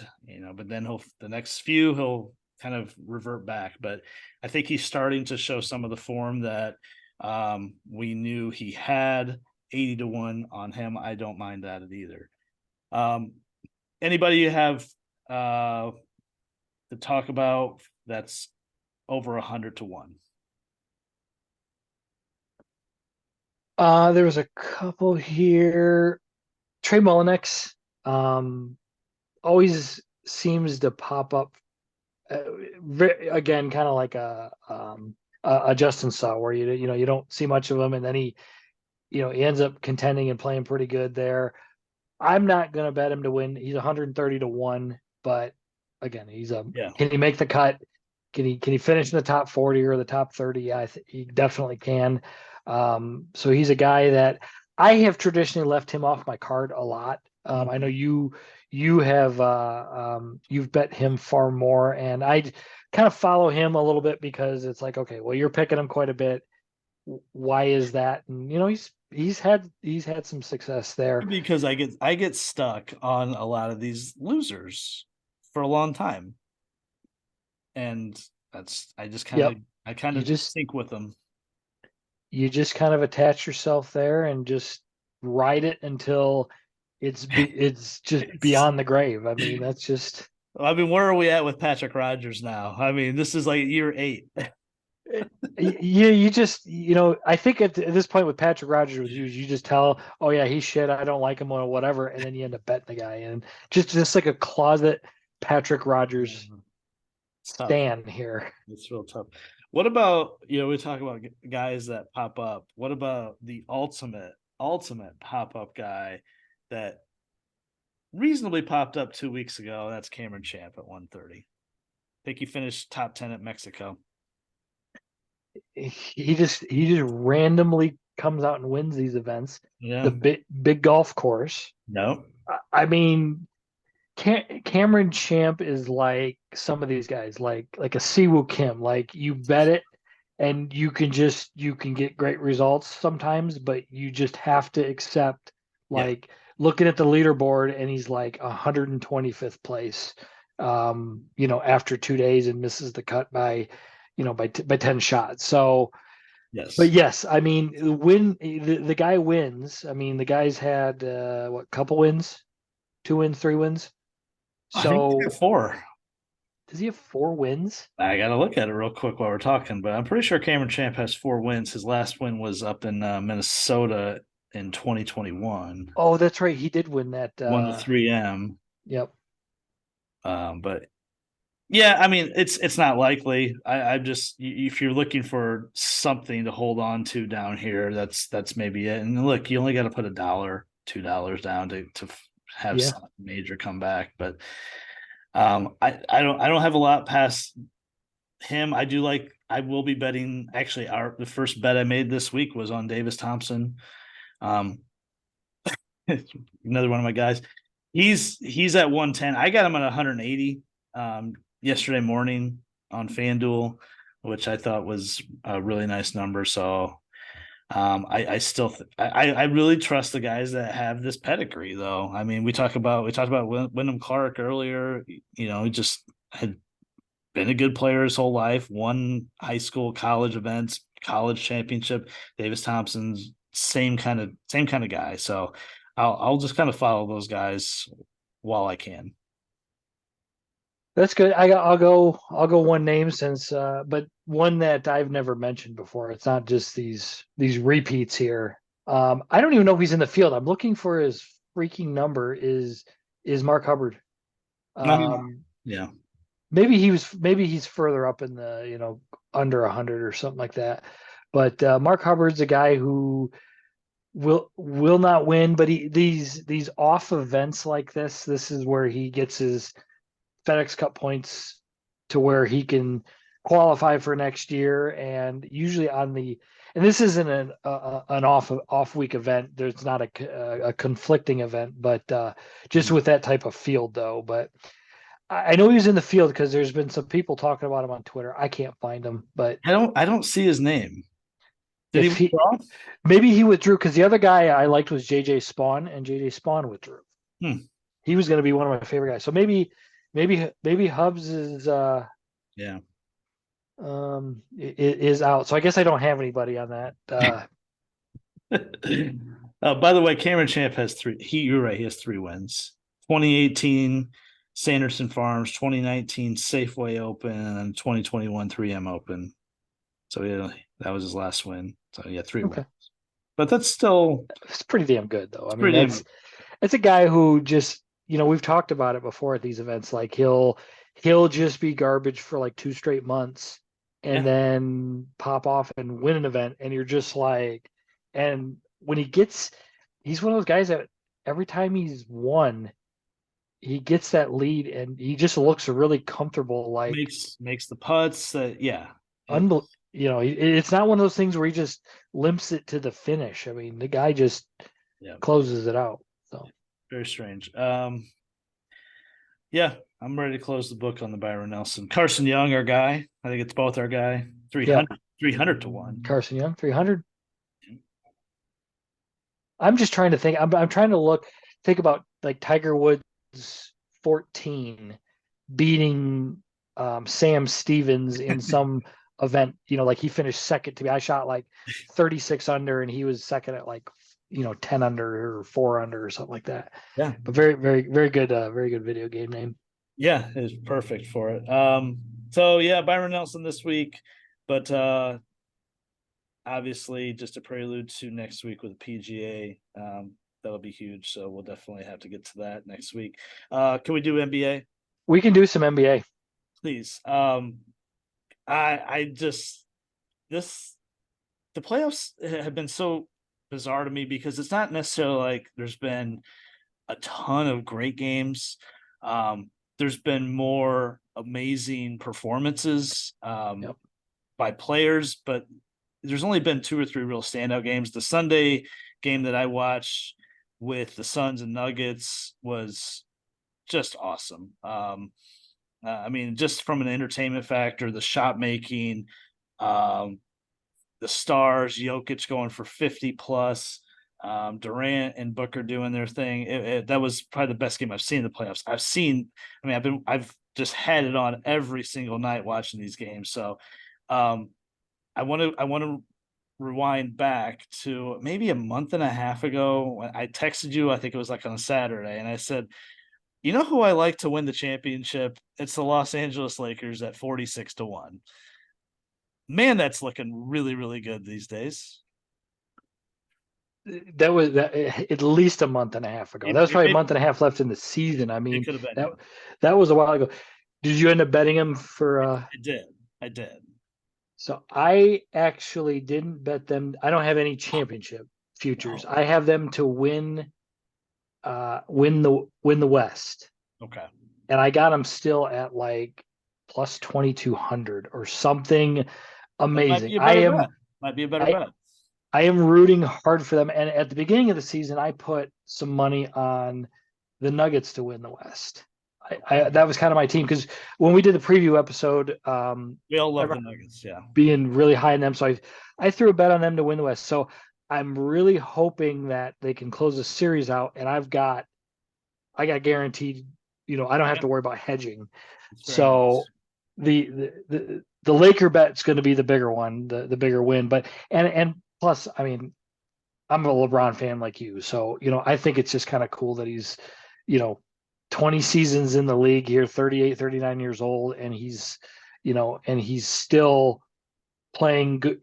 but then the next few he'll kind of revert back. But I think he's starting to show some of the form that we knew he had. 80-1 on him. I don't mind that either. Anybody you have to talk about that's over 100-1? There was a couple here. Trey Mullinax always seems to pop up again, kind of like a Justin Suh, where you don't see much of him, and then he ends up contending and playing pretty good there. I'm not going to bet him to win. He's 130-1, but again, can he make the cut? Can he finish in the top 40 or the top 30? Yeah, he definitely can. So he's a guy that I have traditionally left him off my card a lot. I know you have you've bet him far more, and I kind of follow him a little bit because it's like, okay, well, you're picking him quite a bit. Why is that? And he's had some success there. Because I get stuck on a lot of these losers for a long time, and I kind of just sync with them. You just kind of attach yourself there and just ride it until it's just beyond the grave. I mean, that's just. I mean, where are we at with Patrick Rodgers now? I mean, this is like year 8. You just, I think at this point with Patrick Rodgers, you just tell, oh yeah, he's shit, I don't like him or whatever, and then you end up betting the guy, and just like a closet Patrick Rodgers stan here. It's real tough. What about, we talk about guys that pop up. What about the ultimate pop-up guy that reasonably popped up 2 weeks ago? That's Cameron Champ at 130. I think he finished top 10 at Mexico. He just randomly comes out and wins these events. Yeah. The big golf course. No. I mean, Cameron Champ is like some of these guys, like a Siwoo Kim. Like, you bet it and you can get great results sometimes, but you just have to accept, like, looking at the leaderboard and he's like 125th place after 2 days and misses the cut by 10 shots. So yes. But yes, I mean, when the guy wins, I mean, the guy's had couple wins, 2 wins, 3 wins. So I think 4. Does he have 4 wins? I got to look at it real quick while we're talking, but I'm pretty sure Cameron Champ has 4 wins. His last win was up in Minnesota in 2021. Oh, that's right. He did win that. Won the 3M. Yep. But yeah, I mean, it's not likely. I'm just if you're looking for something to hold on to down here, that's maybe it. And look, you only got to put $1, $2 down to have Yeah. some major comeback. But I don't have a lot past him. I will be betting. Actually, the first bet I made this week was on Davis Thompson. Another one of my guys. He's at 110. I got him at 180 yesterday morning on FanDuel, which I thought was a really nice number. So I still I really trust the guys that have this pedigree, though. I mean, we talked about Wyndham Clark earlier. You know, he just had been a good player his whole life. Won high school, college events, college championship. Davis Thompson's same kind of guy. So I'll just kind of follow those guys while I can. That's good. I'll go one name since but one that I've never mentioned before. It's not just these repeats here. I don't even know if he's in the field. I'm looking for his freaking number is Mark Hubbard. Yeah. Maybe he's further up in the, under 100 or something like that. But Mark Hubbard's a guy who will not win, but these off events like this is where he gets his FedEx Cup points to where he can qualify for next year. And usually and this isn't an off week event. There's not a conflicting event, but just with that type of field though. But I know he's in the field because there's been some people talking about him on Twitter. I can't find him, but I don't see his name. Did if he withdraw? maybe he withdrew because the other guy I liked was JJ Spawn, and JJ Spawn withdrew. He was going to be one of my favorite guys. So maybe Hubs is Yeah. is out. So I guess I don't have anybody on that. By the way, Cameron Champ has 3. You're right. He has 3 wins. 2018 Sanderson Farms, 2019 Safeway Open, and 2021 3M Open. So yeah, that was his last win. So yeah, 3 wins. But that's still it's pretty damn good though. I mean, it's a guy who just, we've talked about it before at these events. Like he'll just be garbage for like 2 straight months and then pop off and win an event. And you're just like, and when he's one of those guys that every time he's won, he gets that lead and he just looks really comfortable. Like makes the putts. it's not one of those things where he just limps it to the finish. I mean, the guy just closes it out. So very strange. Yeah, I'm ready to close the book on the Byron Nelson. Carson Young, our guy. I think it's both our guy. 300 to 1. Carson Young, 300. I'm just trying to think. I'm trying to think about like Tiger Woods 14 beating Sam Stevens in some event. Like he finished second to me. I shot like 36 under, and he was second at like 10 under or 4 under or something like that. Yeah, but very very good video game name. Yeah, it's perfect for it. So yeah, Byron Nelson this week, but obviously just a prelude to next week with PGA. That'll be huge. So we'll definitely have to get to that next week. Can we do NBA? We can do some NBA. Please. I just the playoffs have been so bizarre to me because it's not necessarily like there's been a ton of great games. There's been more amazing performances by players, but there's only been 2 or 3 real standout games. The Sunday game that I watched with the Suns and Nuggets was just awesome. I mean, just from an entertainment factor, the shot making, the stars, Jokic going for 50 plus, Durant and Booker doing their thing. That was probably the best game I've seen in the playoffs. I've just had it on every single night watching these games. So I want to rewind back to maybe a month and a half ago when I texted you. I think it was like on a Saturday, and I said, You know who I like to win the championship? It's the Los Angeles Lakers at 46-1. Man, that's looking really, really good these days. That was at least a month and a half ago. That was It, probably a it, month and a half left in the season. I it mean, could have been, that yeah. that was a while ago. Did you end up betting him for I did. I did. so I actually didn't bet them. I don't have any championship futures. No. I have them to win the West. Okay. And I got them still at like plus 2,200 or something That might amazing. be a I better am bet. Might be a better I bet. I am rooting hard for them. And at the beginning of the season, I put some money on the Nuggets to win the West. Okay. That was kind of my team because when we did the preview episode, We all I love the remember Nuggets. Yeah. being really high in them. So I threw a bet on them to win the West. So I'm really hoping that they can close the series out. And I got guaranteed, I don't have Yeah. to worry about hedging. It's very So nice. the Laker bet's going to be the bigger one, the bigger win. But and plus, I mean, I'm a LeBron fan like you, so I think it's just kind of cool that he's, you know, 20 seasons in the league here, 38, 39 years old, and he's still playing good,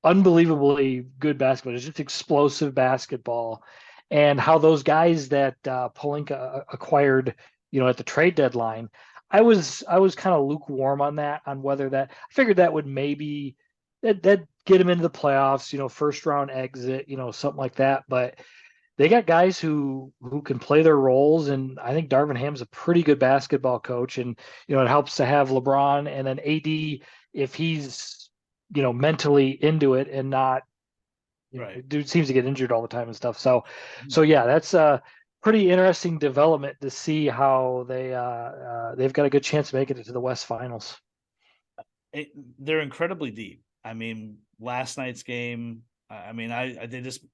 unbelievably good basketball. It's just explosive basketball, and how those guys that Pelinka acquired, at the trade deadline, I was kind of lukewarm on that, on whether that I figured that would maybe that get him into the playoffs, first round exit, something like that. But they got guys who can play their roles, and I think Darvin Ham's a pretty good basketball coach, and it helps to have LeBron and then AD if he's mentally into it and not Right. dude seems to get injured all the time and stuff. So yeah, that's a pretty interesting development to see how they've got a good chance of making it to the West Finals. It, they're incredibly deep. I mean, last night's game, I mean, they just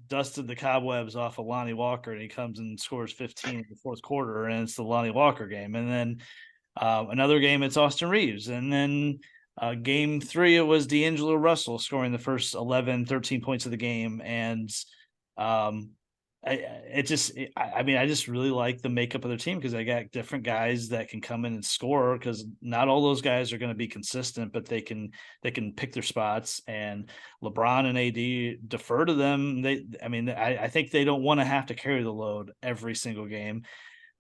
dusted the cobwebs off of Lonnie Walker, and he comes and scores 15 in the fourth quarter, and it's the Lonnie Walker game. And then another game, it's Austin Reeves. And then game 3, it was D'Angelo Russell scoring the first 11, 13 points of the game. And um, I mean, I just really like the makeup of their team because they got different guys that can come in and score, because not all those guys are going to be consistent, but they can pick their spots. And LeBron and AD defer to them. I think they don't want to have to carry the load every single game.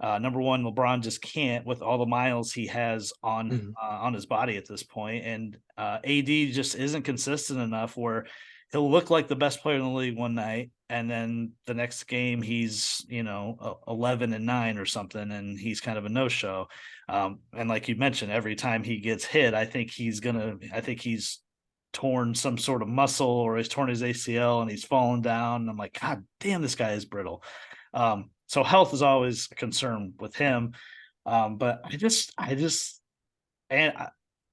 Number one, LeBron just can't with all the miles he has on his body at this point, and AD just isn't consistent enough where he'll look like the best player in the league one night, and then the next game he's 11-9 or something, and he's kind of a no show. And like you mentioned, every time he gets hit, I think he's torn some sort of muscle, or he's torn his ACL and he's fallen down. And I'm like, God damn, this guy is brittle. So health is always a concern with him. But and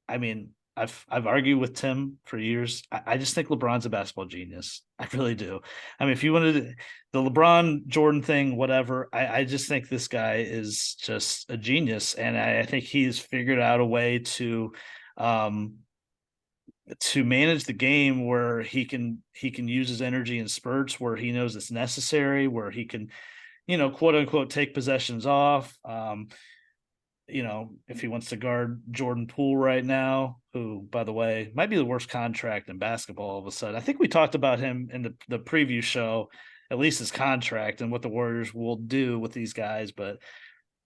I mean, I've argued with Tim for years. I just think LeBron's a basketball genius. I really do. I mean, if you wanted the LeBron Jordan thing, whatever, I just think this guy is just a genius, and I think he's figured out a way to manage the game where he can use his energy in spurts where he knows it's necessary, where he can quote unquote, take possessions off. If he wants to guard Jordan Poole right now, who, by the way, might be the worst contract in basketball all of a sudden. I think we talked about him in the preview show, at least his contract and what the Warriors will do with these guys. But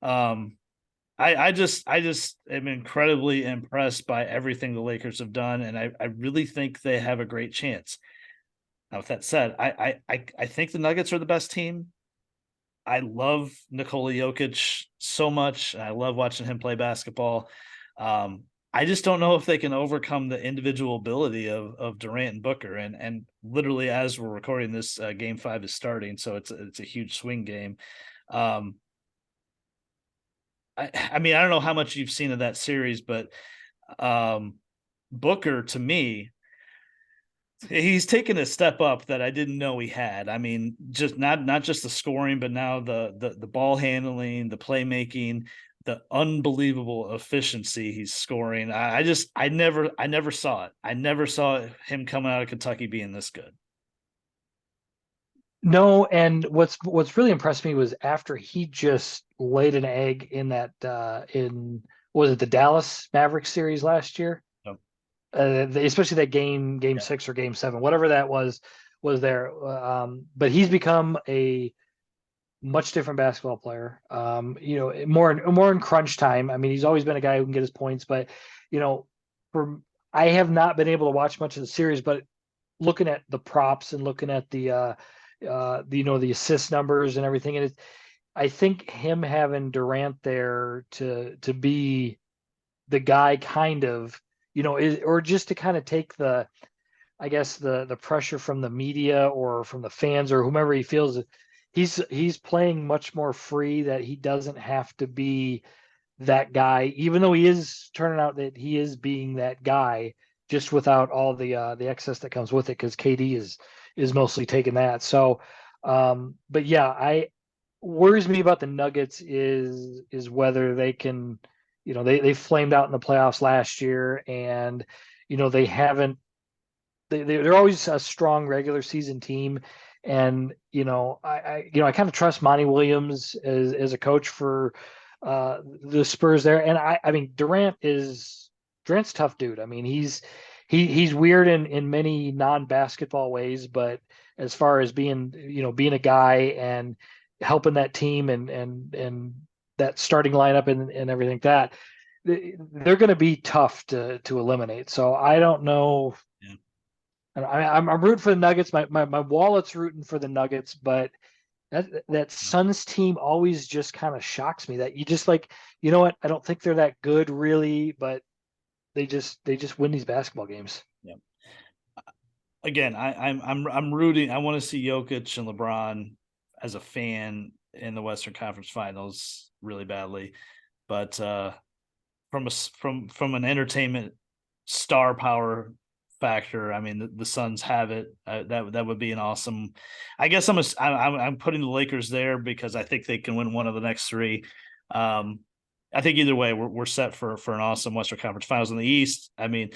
I just am incredibly impressed by everything the Lakers have done, and I really think they have a great chance. Now, with that said, I think the Nuggets are the best team. I love Nikola Jokic so much. I love watching him play basketball. I just don't know if they can overcome the individual ability of Durant and Booker. And literally, as we're recording this, Game 5 is starting, so it's a huge swing game. I mean, I don't know how much you've seen of that series, but Booker, to me, he's taken a step up that I didn't know he had. I mean, just not just the scoring, but now the ball handling, the playmaking, the unbelievable efficiency he's scoring. I never saw it. I never saw him coming out of Kentucky being this good. No, and what's really impressed me was after he just laid an egg in that in was it the Dallas Mavericks series last year? Yep. Especially that game Yeah. 6 or game 7, whatever that was there. But he's become a much different basketball player. More in crunch time. I mean, he's always been a guy who can get his points, but you know, for I have not been able to watch much of the series, but looking at the props and looking at the assist numbers and everything, and I think him having Durant there to be the guy kind of, or just to kind of take the, I guess the pressure from the media or from the fans or whomever he feels he's playing much more free, that he doesn't have to be that guy, even though he is turning out that he is being that guy, just without all the excess that comes with it, because KD is mostly taking that. So, but yeah, I worries me about the Nuggets is whether they can, they flamed out in the playoffs last year, and they haven't. They're always a strong regular season team, and I kind of trust Monty Williams as a coach for the Spurs there. And I mean Durant's a tough dude. I mean he's weird in many non-basketball ways, but as far as being a guy and helping that team and that starting lineup and everything, that they're going to be tough to eliminate. So I don't know. Yeah. I'm rooting for the Nuggets. My wallet's rooting for the Nuggets, but that Suns team always just kind of shocks me, that you just like, you know what? I don't think they're that good really, but they just win these basketball games. Yeah. Again, I'm rooting. I want to see Jokic and LeBron as a fan in the Western Conference Finals really badly, but from an entertainment star power factor, I mean the Suns have it. That would be an awesome. I guess I'm putting the Lakers there because I think they can win one of the next three. Um, I think either way we're set for an awesome Western Conference Finals in the East. I mean,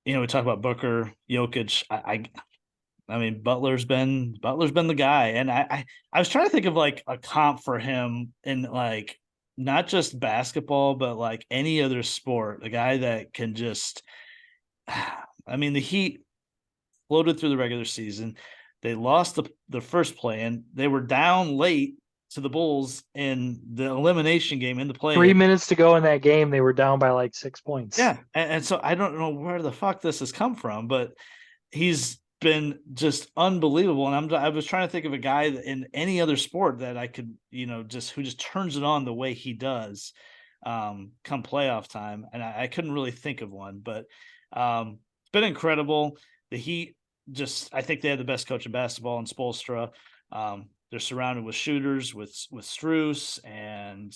we talk about Booker, Jokic. I mean, Butler's been the guy, and I was trying to think of like a comp for him in like not just basketball, but like any other sport. A guy that can just, I mean, the Heat floated through the regular season. They lost the first play, and they were down late to the Bulls in the elimination game in the play. 3 minutes to go in that game, they were down by like 6 points. Yeah, and so I don't know where the fuck this has come from, but he's been just unbelievable. And I was trying to think of a guy in any other sport that I could, just who just turns it on the way he does, come playoff time. And I couldn't really think of one, but it's been incredible. The Heat I think they have the best coach in basketball in Spoelstra. They're surrounded with shooters with Strus and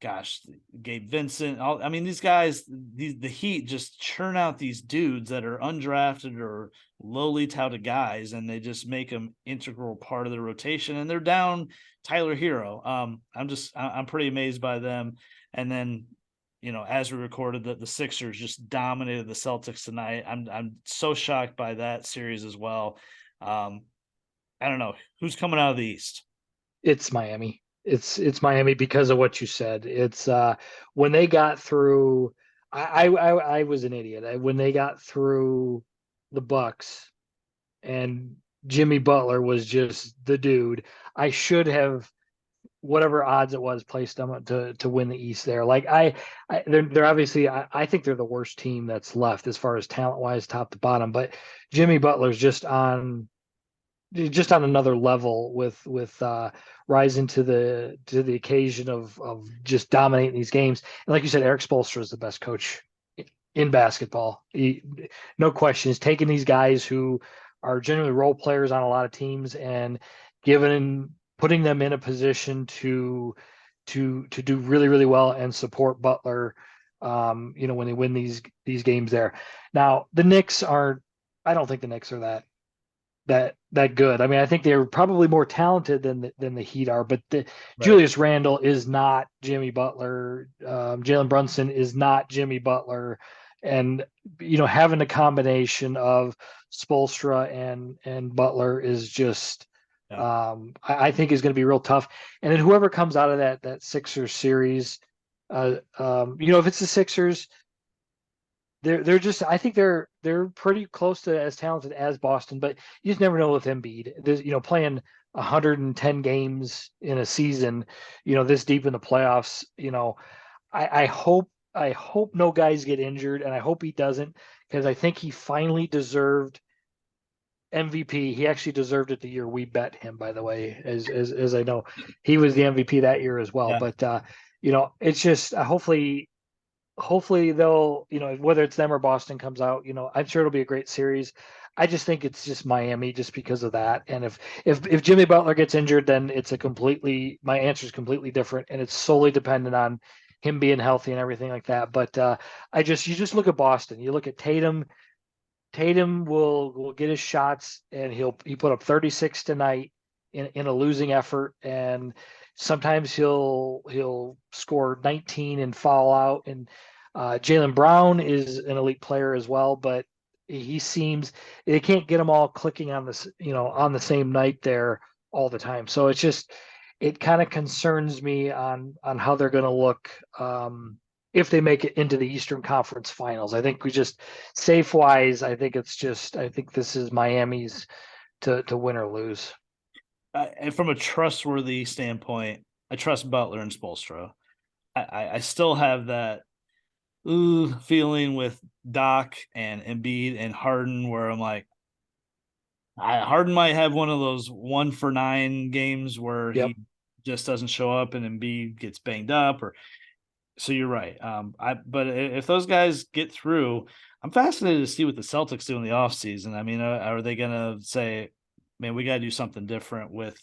gosh, Gabe Vincent. I mean, these guys, the Heat just churn out these dudes that are undrafted or lowly touted guys, and they just make them integral part of the rotation. And they're down Tyler Hero. I'm pretty amazed by them. And then, as we recorded, the Sixers just dominated the Celtics tonight. I'm so shocked by that series as well. I don't know who's coming out of the East. It's Miami. It's Miami because of what you said. It's when they got through. I was an idiot. When they got through the Bucks and Jimmy Butler was just the dude, I should have, whatever odds it was, placed them to win the East there. Like they're obviously, I think they're the worst team that's left as far as talent wise, top to bottom. But Jimmy Butler's just on another level with rising to the occasion of just dominating these games. And like you said, Eric Spoelstra is the best coach in basketball. No question. He's taking these guys who are generally role players on a lot of teams and putting them in a position to do really, really well and support Butler. When they win these games there. Now the Knicks aren't. I don't think the Knicks are that good. I mean, I think they're probably more talented than the Heat are, but Right. Julius Randle is not Jimmy Butler. Jalen Brunson is not Jimmy Butler. And having a combination of Spoelstra and Butler is just Yeah. I think is going to be real tough. And then whoever comes out of that Sixers series, if it's the Sixers, they're just I think they're pretty close to as talented as Boston, but you just never know with Embiid. There's playing 110 games in a season, this deep in the playoffs. I hope no guys get injured, and I hope he doesn't, because I think he finally deserved MVP. He actually deserved it the year we bet him, by the way, as I know, he was the MVP that year as well. Yeah. But it's just hopefully they'll, whether it's them or Boston comes out, I'm sure it'll be a great series. I just think it's just Miami just because of that. And if Jimmy Butler gets injured, then my answer is completely different, and it's solely dependent on him being healthy and everything like that. But you just look at Boston. You look at Tatum. Tatum will get his shots, and he put up 36 tonight in a losing effort, and sometimes he'll score 19 and foul out. And Jaylen Brown is an elite player as well, but he seems they can't get them all clicking on this on the same night there all the time. So it kind of concerns me on how they're going to look. If they make it into the Eastern Conference Finals. I think safe wise, I think this is Miami's to win or lose. And from a trustworthy standpoint, I trust Butler and Spoelstra. I still have that feeling with Doc and Embiid and Harden, where I'm like, Harden might have one of those 1-for-9 games where Yep. he just doesn't show up and Embiid gets banged up, so you're right. But if those guys get through, I'm fascinated to see what the Celtics do in the offseason. I mean, are they going to say, man, we got to do something different with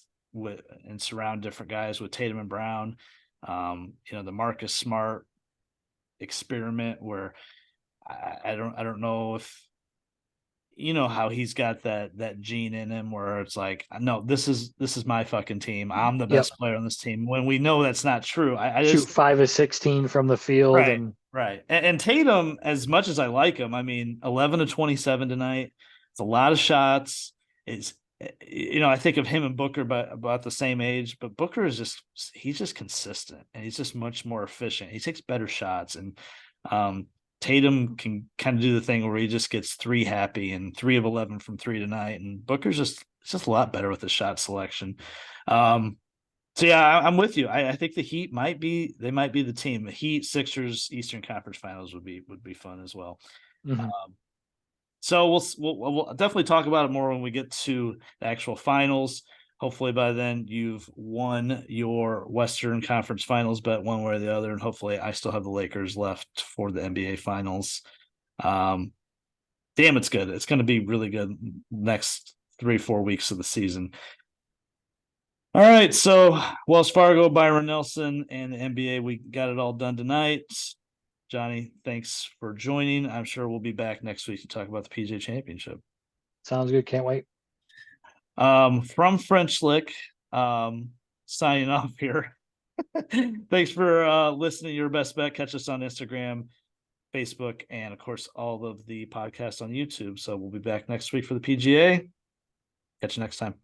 and surround different guys with Tatum and Brown? The Marcus Smart experiment, where I don't know if how he's got that gene in him where it's like, no, this is my fucking team. I'm the Yep. best player on this team, when we know that's not true. I Shoot just 5 of 16 from the field, right, and right. And Tatum, as much as I like him, I mean, 11 to 27 tonight. It's a lot of shots. It's I think of him and Booker about the same age, but Booker he's just consistent, and he's just much more efficient. He takes better shots, and Tatum can kind of do the thing where he just gets 3 happy and 3 of 11 from 3 tonight, and Booker's just a lot better with the shot selection. So yeah, I'm with you. I think the Heat might be the team. The Heat, Sixers, Eastern Conference Finals would be fun as well. mm-hmm. So we'll definitely talk about it more when we get to the actual finals. Hopefully by then you've won your Western Conference Finals bet one way or the other, and hopefully I still have the Lakers left for the NBA Finals. Damn, it's good. It's going to be really good next 3-4 weeks of the season. All right, so Wells Fargo, Byron Nelson, and the NBA, we got it all done tonight. Johnny, thanks for joining. I'm sure we'll be back next week to talk about the PGA Championship. Sounds good. Can't wait. From French Lick, signing off here. Thanks for listening to Your Best Bet. Catch us on Instagram, Facebook, and of course all of the podcasts on YouTube. So we'll be back next week for the PGA. Catch you next time.